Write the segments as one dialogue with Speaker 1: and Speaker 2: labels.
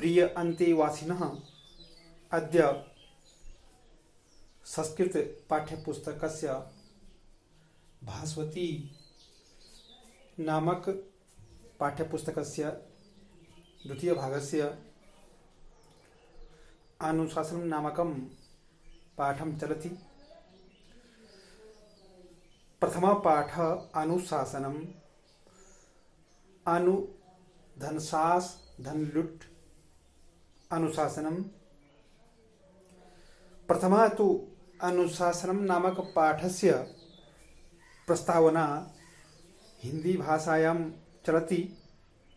Speaker 1: प्रिय अन्तेवासिनः अद्य संस्कृत पाठ्यपुस्तकस्य भास्वती नामक पाठ्यपुस्तकस्य द्वितीयभागस्य अनुशासनं नामकं पाठं चलति। प्रथमः पाठः अनुशासनम्। अनु धनसास धनलुट अनुशासनम्। प्रथमः तु अनुशासनं नामक पाठस्य प्रस्तावना हिंदी भाषायां चलति।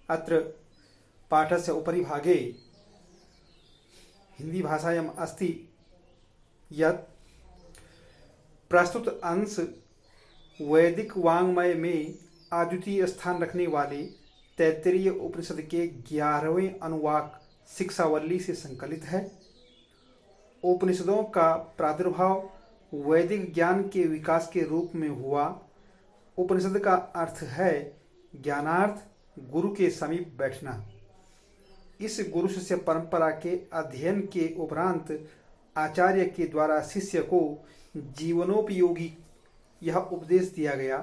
Speaker 1: अत्र पाठस्य उपरि भागे हिंदी भाषायाम् अस्ति यत् प्रस्तुत अंश वैदिक वाङ्मय में अद्वितीय स्थान रखने वाले तैत्तिरीय उपनिषद के 11वें अनुवाक शिक्षावल्ली से संकलित है। उपनिषदों का प्रादुर्भाव वैदिक ज्ञान के विकास के रूप में हुआ। उपनिषद का अर्थ है ज्ञानार्थ, गुरु के समीप बैठना। इस गुरु शिष्य परंपरा के अध्ययन के उपरांत आचार्य के द्वारा शिष्य को जीवनोपयोगी यह उपदेश दिया गया।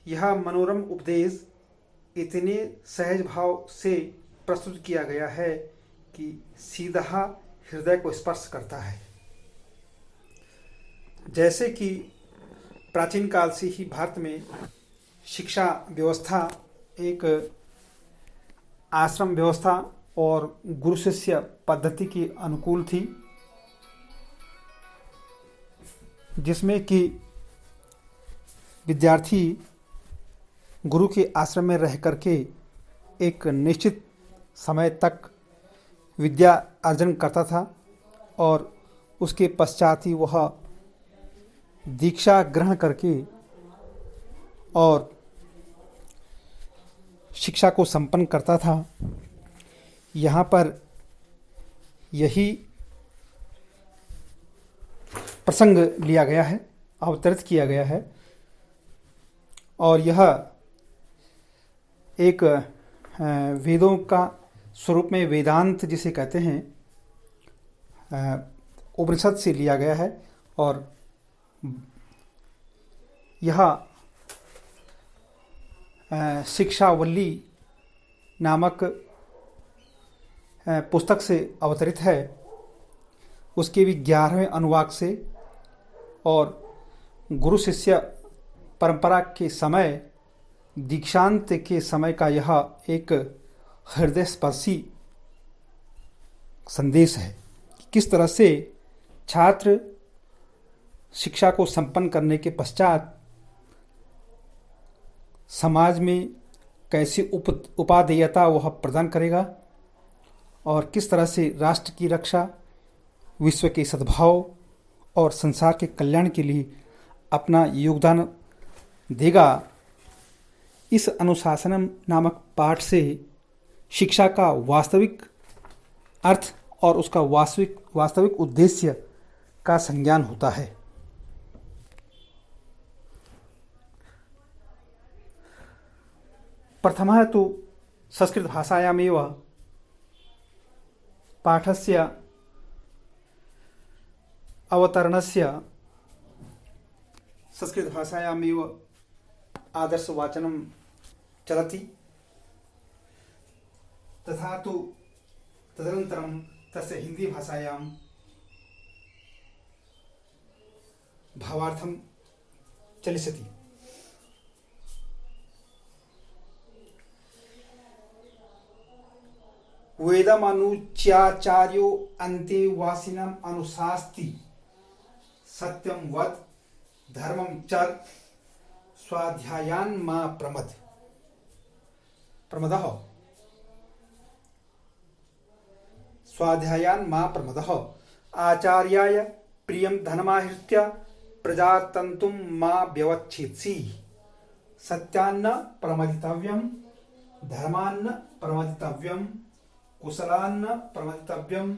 Speaker 1: यह मनोरम उपदेश इतने सहज भाव से प्रस्तुत किया गया है कि सीधा हृदय को स्पर्श करता है। जैसे कि प्राचीन काल से ही भारत में शिक्षा व्यवस्था एक आश्रम व्यवस्था और गुरु शिष्य पद्धति के अनुकूल थी, जिसमें कि विद्यार्थी गुरु के आश्रम में रह करके एक निश्चित समय तक विद्या अर्जन करता था और उसके पश्चात ही वह दीक्षा ग्रहण करके और शिक्षा को संपन्न करता था। यहाँ पर यही प्रसंग लिया गया है, अवतरित किया गया है और यह एक वेदों का स्वरूप में वेदांत जिसे कहते हैं उपनिषद से लिया गया है। और यह शिक्षावल्ली नामक पुस्तक से अवतरित है, उसके भी 11वें अनुवाक से। और गुरु शिष्य परंपरा के समय दीक्षांत के समय का यह एक हृदय स्पर्शी संदेश है। किस तरह से छात्र शिक्षा को संपन्न करने के पश्चात समाज में कैसी उपादेयता वह प्रदान करेगा और किस तरह से राष्ट्र की रक्षा, विश्व के सद्भाव और संसार के कल्याण के लिए अपना योगदान देगा। इस अनुशासनम नामक पाठ से शिक्षा का वास्तविक अर्थ और उसका वास्तविक उद्देश्य का संज्ञान होता है। प्रथमः तु संस्कृत भाषायामेव पाठस्य अवतरणस्य संस्कृत भाषायामेव आदर्शवाचनं चलति। तथा तु तदनन्तरं तस्य हिंदी भाषायां भावार्थं चलिष्यति। वेदमनुच्याचार्यो अन्तेवासिनम् अनुशास्ति सत्यं वद धर्मं चर स्वाध्यायान् मा प्रमद। प्रमदः स्वाध्यायान् मा प्रमदः। आचार्याय प्रियं धनमाहृत्य प्रजातन्तुं मा व्यवच्छेत्सि। सत्यान्न प्रमदितव्यं, धर्मान्न प्रमदितव्यं, कुशलान्न प्रमदितव्यं,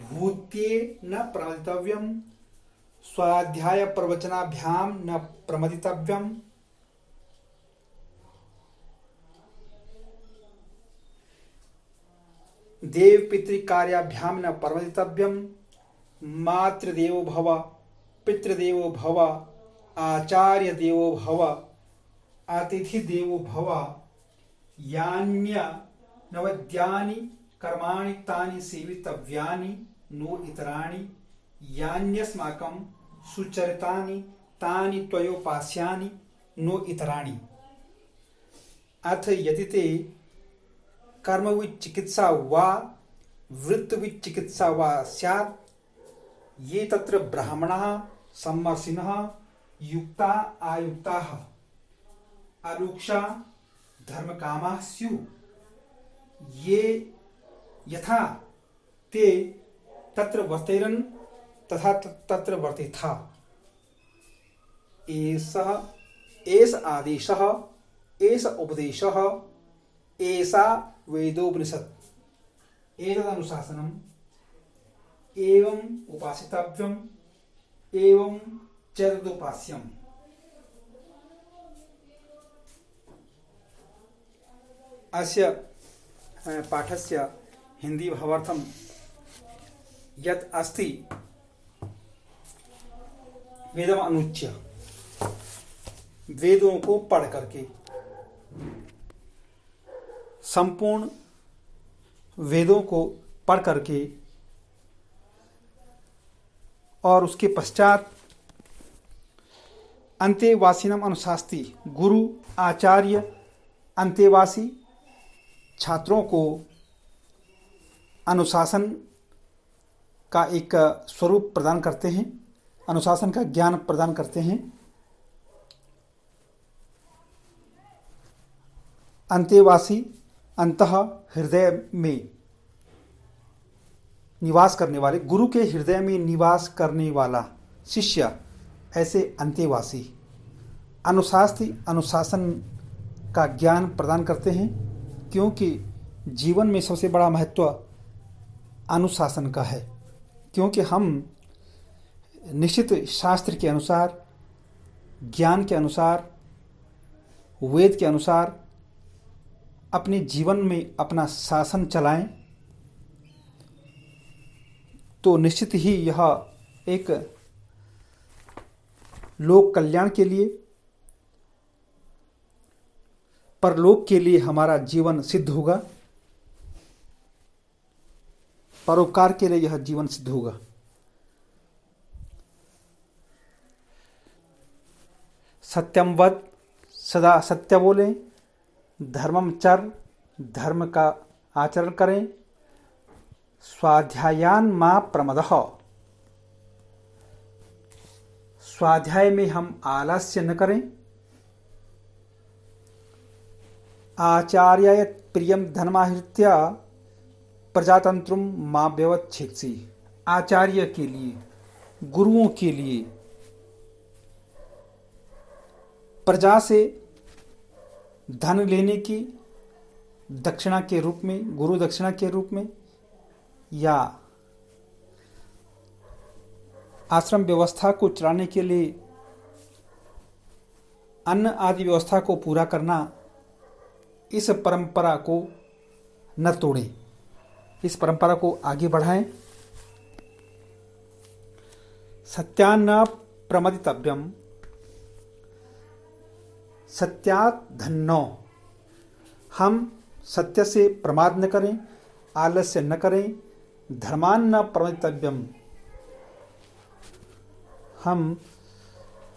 Speaker 1: भूत्ये न प्रमदितव्यं, स्वाध्याय प्रवचनाभ्यां न प्रमदितव्यं। देव पितृकार्याभ्याम न प्रमदितव्यम। मातृदेवो भव, पितृदेवो भव, आचार्य देवो भव, अतिथि देवो भव। यान्य नवद्यानि कर्माणि तानि सेवितव्यानि नो इतराणि। यान्यस्माकं सुचरितानि तानि त्वयोपास्यानि नो इतराणि। अथ यदि ते कर्मविचिकित्सा वा वृत्तविचिकित्सा वा स्यात्, ये तत्र ब्राह्मणाः सम्मर्शिनः युक्ता आयुक्ताः अलुक्षा धर्मकामाः स्युः। ये यथा ते तत्र वर्तेरन् तथा तत्र वर्तेथा। एष आदेशः, एष उपदेशः, एषा वेदोपनिषत्। एतदनुशासनम् एवं उपासितव्यम्, एवं च तदुपास्यम्। अस्य पाठस्य हिंदी भावार्थं यत् अस्ति, वेदम अनुच्य, वेदों को पढ़ करके, संपूर्ण वेदों को पढ़ करके और उसके पश्चात अंतेवासिनम अनुशास्ति, गुरु आचार्य अंतेवासी छात्रों को अनुशासन का एक स्वरूप प्रदान करते हैं, अनुशासन का ज्ञान प्रदान करते हैं। अंतेवासी अंतः हृदय में निवास करने वाले, गुरु के हृदय में निवास करने वाला शिष्य, ऐसे अंतेवासी अनुशास्त्री अनुशासन का ज्ञान प्रदान करते हैं। क्योंकि जीवन में सबसे बड़ा महत्व अनुशासन का है, क्योंकि हम निश्चित शास्त्र के अनुसार, ज्ञान के अनुसार, वेद के अनुसार अपने जीवन में अपना शासन चलाएं तो निश्चित ही यह एक लोक कल्याण के लिए, परलोक के लिए हमारा जीवन सिद्ध होगा, परोपकार के लिए यह जीवन सिद्ध होगा। सत्यम वद, सदा सत्य बोलें, धर्मम चर, धर्म का आचरण करें, स्वाध्यायान मा प्रमदः, स्वाध्याय में हम आलस्य न करें, आचार्याय प्रियम धर्माहृत्य प्रजातंत्रम मा व्यवच्छेत्सि। आचार्य के लिए, गुरुओं के लिए प्रजा से धन लेने की दक्षिणा के रूप में, गुरु दक्षिणा के रूप में, या आश्रम व्यवस्था को चलाने के लिए अन्न आदि व्यवस्था को पूरा करना, इस परंपरा को न तोड़ें, इस परंपरा को आगे बढ़ाएं। सत्यान्न प्रमदितव्यम, सत्यात् धन्नो, हम सत्य से प्रमाद न करें, आलस्य न करें। धर्मान्न प्रमदितव्यम, हम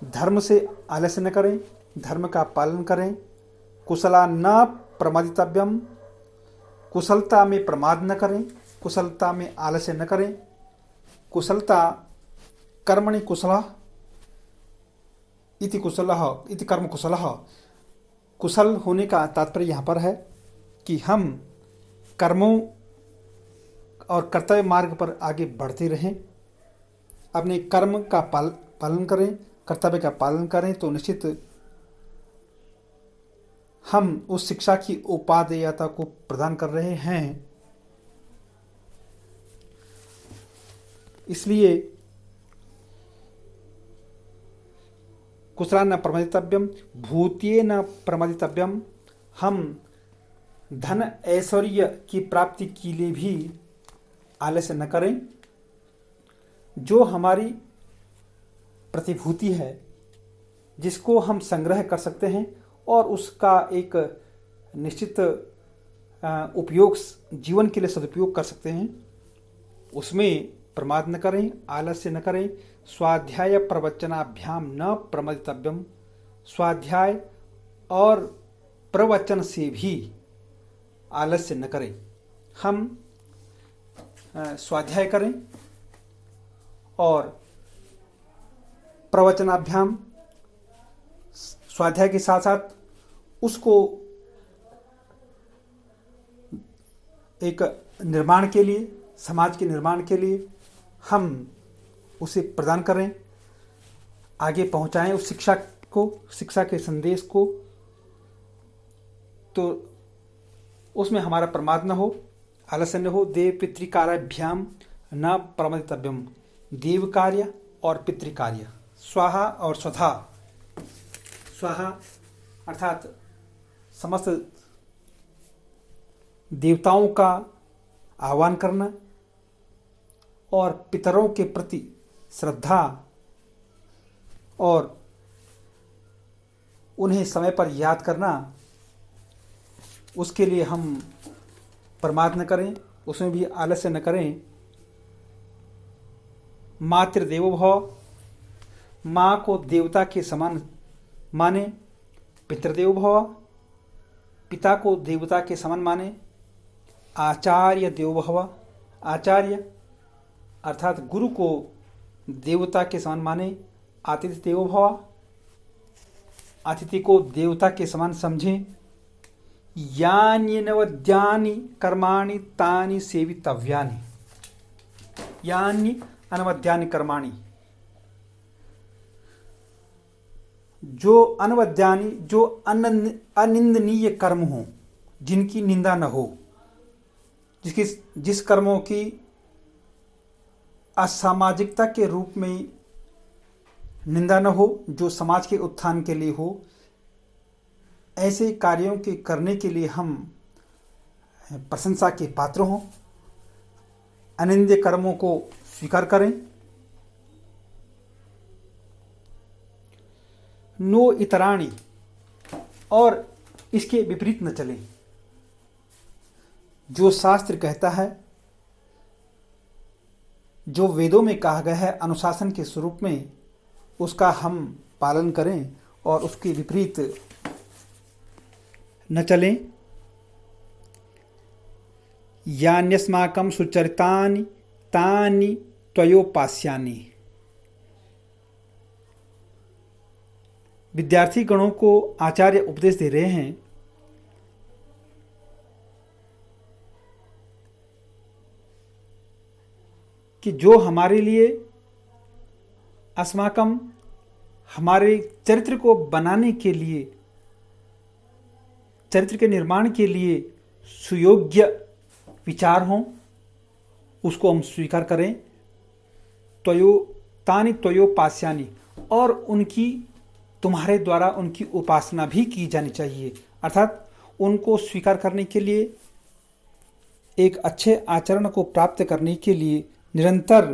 Speaker 1: धर्म से आलस्य न करें, धर्म का पालन करें। कुशला न प्रमदितव्यम, कुशलता में प्रमाद न करें, कुशलता में आलस्य न करें। कुशलता कर्मणि कुशलः इति कुशलः इति कर्म कुशलः। कुशल होने का तात्पर्य यहाँ पर है कि हम कर्मों और कर्तव्य मार्ग पर आगे बढ़ते रहें, अपने कर्म का पालन करें, कर्तव्य का पालन करें, तो निश्चित हम उस शिक्षा की उपादेयता को प्रदान कर रहे हैं। इसलिए कुशला न प्रमदितव्यम, भूत्ये न प्रमदितव्यम, हम धन ऐश्वर्य की प्राप्ति के लिए भी आलस्य न करें। जो हमारी प्रतिभूति है, जिसको हम संग्रह कर सकते हैं और उसका एक निश्चित उपयोग जीवन के लिए सदुपयोग कर सकते हैं, उसमें प्रमाद न करें, आलस्य न करें। स्वाध्याय प्रवचनाभ्याम न प्रमदितव्यम। स्वाध्याय और प्रवचन से भी आलस्य न करें। हम स्वाध्याय करें और प्रवचनाभ्याम, स्वाध्याय के साथ साथ उसको एक निर्माण के लिए, समाज के निर्माण के लिए हम उसे प्रदान करें, आगे पहुंचाएं उस शिक्षा को, शिक्षा के संदेश को। तो उसमें हमारा प्रमाद न हो, आलस्य न हो। देव पितृकार्याभ्याम न प्रमदितव्यम। देव कार्य और पितृकार्य, स्वाहा और स्वधा। स्वाहा अर्थात समस्त देवताओं का आह्वान करना और पितरों के प्रति श्रद्धा और उन्हें समय पर याद करना, उसके लिए हम प्रमाद न करें, उसमें भी आलस्य न करें। मातृदेवो भव, माँ को देवता के समान माने। पितृदेवो भव, पिता को देवता के समान माने। आचार्य देवो भव, आचार्य अर्थात गुरु को देवता के समान माने। आतिथ्य देवो भव, अतिथि को देवता के समान समझें। यान्यनवद्यानि कर्माणि तानि सेवितव्यानि। यान्य अनवद्यानि कर्माणि, जो अनवद्यानि, जो अनिंदनीय कर्म हो, जिनकी निंदा न हो, जिस कर्मों की असामाजिकता के रूप में निंदा न हो, जो समाज के उत्थान के लिए हो, ऐसे कार्यों के करने के लिए हम प्रशंसा के पात्र हों। अनिंद्य कर्मों को स्वीकार करें। नो इतराणी, और इसके विपरीत न चलें। जो शास्त्र कहता है, जो वेदों में कहा गया है अनुशासन के स्वरूप में, उसका हम पालन करें और उसके विपरीत न चलें। यान्यस्माकं सुचरितानि तानि त्वयोपास्यानि। विद्यार्थी गणों को आचार्य उपदेश दे रहे हैं कि जो हमारे लिए अस्माकम, हमारे चरित्र को बनाने के लिए, चरित्र के निर्माण के लिए सुयोग्य विचार हों, उसको हम स्वीकार करें। तानि त्वयोपास्यानि, और उनकी, तुम्हारे द्वारा उनकी उपासना भी की जानी चाहिए। अर्थात उनको स्वीकार करने के लिए, एक अच्छे आचरण को प्राप्त करने के लिए निरंतर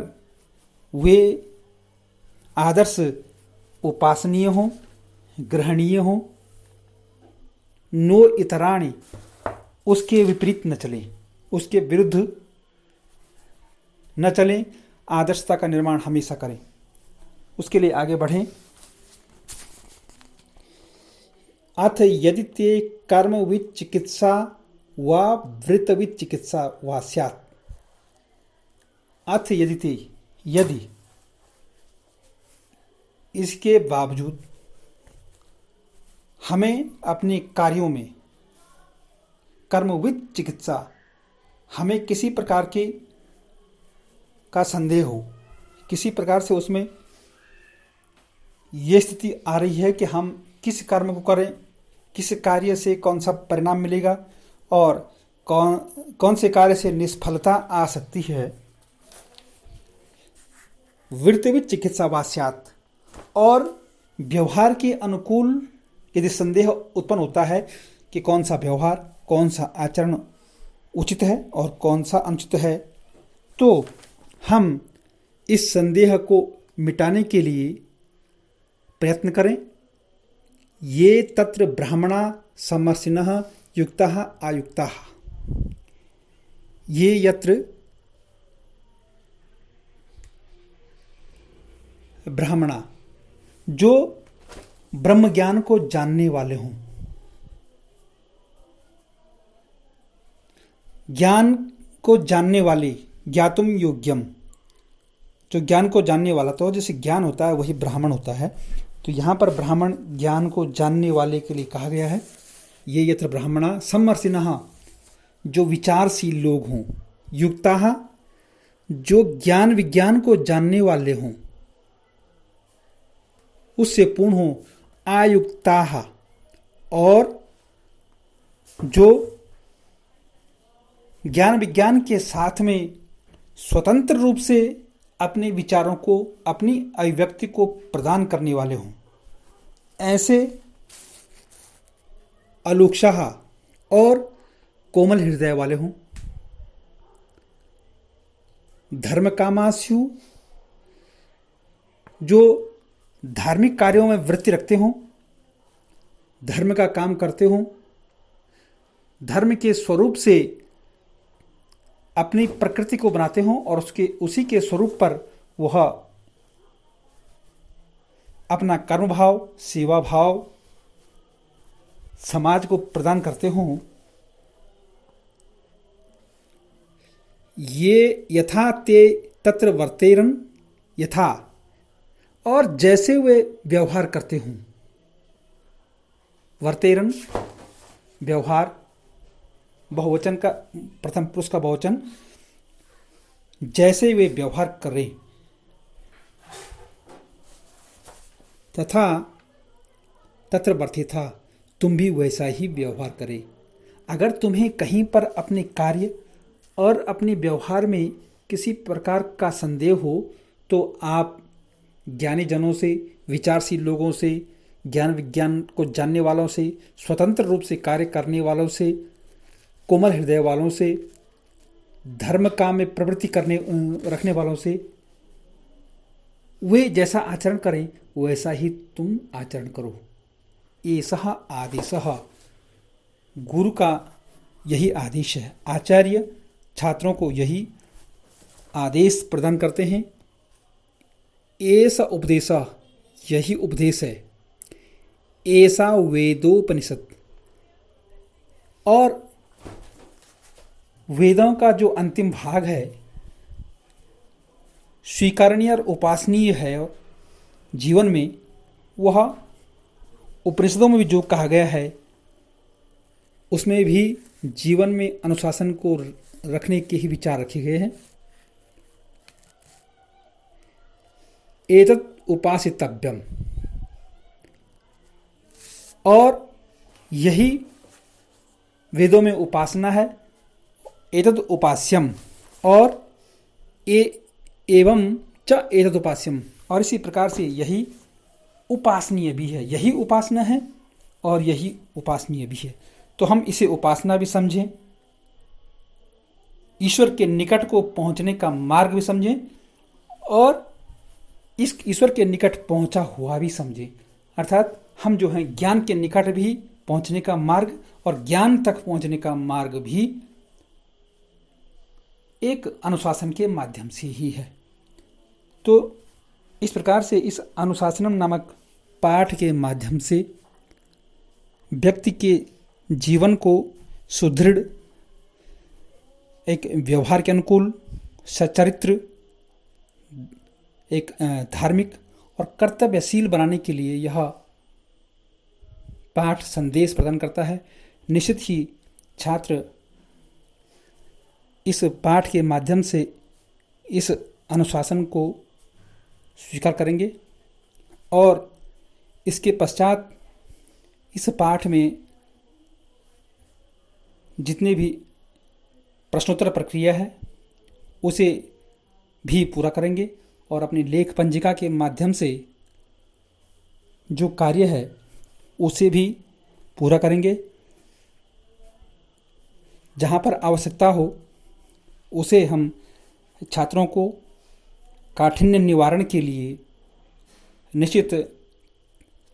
Speaker 1: वे आदर्श उपासनीय हों, ग्रहणीय हों। नो इतराणि, उसके विपरीत न चलें, उसके विरुद्ध न चलें। आदर्शता का निर्माण हमेशा करें। उसके लिए आगे बढ़ें। अथ यदि ते कर्मविद चिकित्सा व वृत्तविद चिकित्सा वा स्यात्। अथ यदि ते, यदि, इसके बावजूद हमें अपने कार्यों में कर्मविद चिकित्सा, हमें किसी प्रकार की का संदेह हो, किसी प्रकार से उसमें ये स्थिति आ रही है कि हम किस कर्म को करें, किस कार्य से कौन सा परिणाम मिलेगा और कौन से कार्य से निष्फलता आ सकती है। वृत्तिविद चिकित्सा वा स्यात्, और व्यवहार के अनुकूल यदि संदेह उत्पन्न होता है कि कौन सा व्यवहार, कौन सा आचरण उचित है और कौन सा अनुचित है, तो हम इस संदेह को मिटाने के लिए प्रयत्न करें। ये तत्र ब्राह्मणा समर्शिनः युक्ताः आयुक्ताः, ये यत्र ब्राह्मणा, जो ब्रह्म ज्ञान को जानने वाले हों, ज्ञान को जानने वाले, ज्ञातुम योग्यम, जो ज्ञान को जानने वाला, तो जैसे ज्ञान होता है वही ब्राह्मण होता है। तो यहाँ पर ब्राह्मण ज्ञान को जानने वाले के लिए कहा गया है। ये यत्र ब्राह्मणा समर्शिनः, जो विचारशील लोग हों, युक्ताः, जो ज्ञान विज्ञान को जानने वाले हों, उससे पूर्ण हों, आयुक्ताः, और जो ज्ञान विज्ञान के साथ में स्वतंत्र रूप से अपने विचारों को, अपनी अभिव्यक्ति को प्रदान करने वाले हों, ऐसे अलुक्षाः और कोमल हृदय वाले हों। धर्म कामास्यु, जो धार्मिक कार्यों में वृत्ति रखते हों, धर्म का काम करते हों, धर्म के स्वरूप से अपनी प्रकृति को बनाते हों और उसी के स्वरूप पर वह अपना कर्म भाव, सेवा भाव समाज को प्रदान करते हों। ये यथा ते तत्र वर्तेरन, यथा, और जैसे वे व्यवहार करते हों। वर्तेरन व्यवहार, बहुवचन का, प्रथम पुरुष का बहुवचन, जैसे वे व्यवहार करें। तथा तत्र वर्तेथा, तुम भी वैसा ही व्यवहार करें। अगर तुम्हें कहीं पर अपने कार्य और अपने व्यवहार में किसी प्रकार का संदेह हो, तो आप ज्ञानी जनों से, विचारशील लोगों से, ज्ञान विज्ञान को जानने वालों से, स्वतंत्र रूप से कार्य करने वालों से, कोमल हृदय वालों से, धर्म काम में प्रवृत्ति रखने वालों से, वे जैसा आचरण करें वैसा ही तुम आचरण करो। एषः आदेशः, गुरु का यही आदेश है। आचार्य छात्रों को यही आदेश प्रदान करते हैं। एष उपदेश, यही उपदेश है। ऐसा वेदोपनिषद, और वेदों का जो अंतिम भाग है, स्वीकारणीय और उपासनीय है जीवन में, वह उपनिषदों में भी जो कहा गया है उसमें भी जीवन में अनुशासन को रखने के ही विचार रखे गए हैं। एतत् उपासितव्यम, और यही वेदों में उपासना है। एतत् उपास्यम, और एवं च एतत् उपास्यम, और इसी प्रकार से यही उपासनीय भी है। यही उपासना है और यही उपासनीय भी है। तो हम इसे उपासना भी समझें, ईश्वर के निकट को पहुंचने का मार्ग भी समझें, और इस ईश्वर के निकट पहुंचा हुआ भी समझें। अर्थात हम जो हैं ज्ञान के निकट भी पहुंचने का मार्ग और ज्ञान तक पहुंचने का मार्ग भी एक अनुशासन के माध्यम से ही है। तो इस प्रकार से इस अनुशासनम नामक पाठ के माध्यम से व्यक्ति के जीवन को सुदृढ़, एक व्यवहार के अनुकूल, सच्चरित्र, एक धार्मिक और कर्तव्यशील बनाने के लिए यह पाठ संदेश प्रदान करता है। निश्चित ही छात्र इस पाठ के माध्यम से इस अनुशासन को स्वीकार करेंगे और इसके पश्चात इस पाठ में जितने भी प्रश्नोत्तर प्रक्रिया है उसे भी पूरा करेंगे और अपनी लेख पंजिका के माध्यम से जो कार्य है उसे भी पूरा करेंगे। जहाँ पर आवश्यकता हो उसे हम छात्रों को काठिन्य निवारण के लिए निश्चित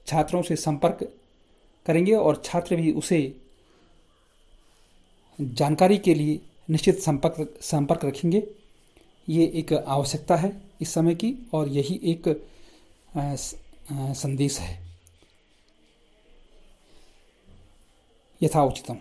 Speaker 1: छात्रों से संपर्क करेंगे और छात्र भी उसे जानकारी के लिए निश्चित संपर्क रखेंगे। ये एक आवश्यकता है इस समय की और यही एक संदेश है यथाउचितम।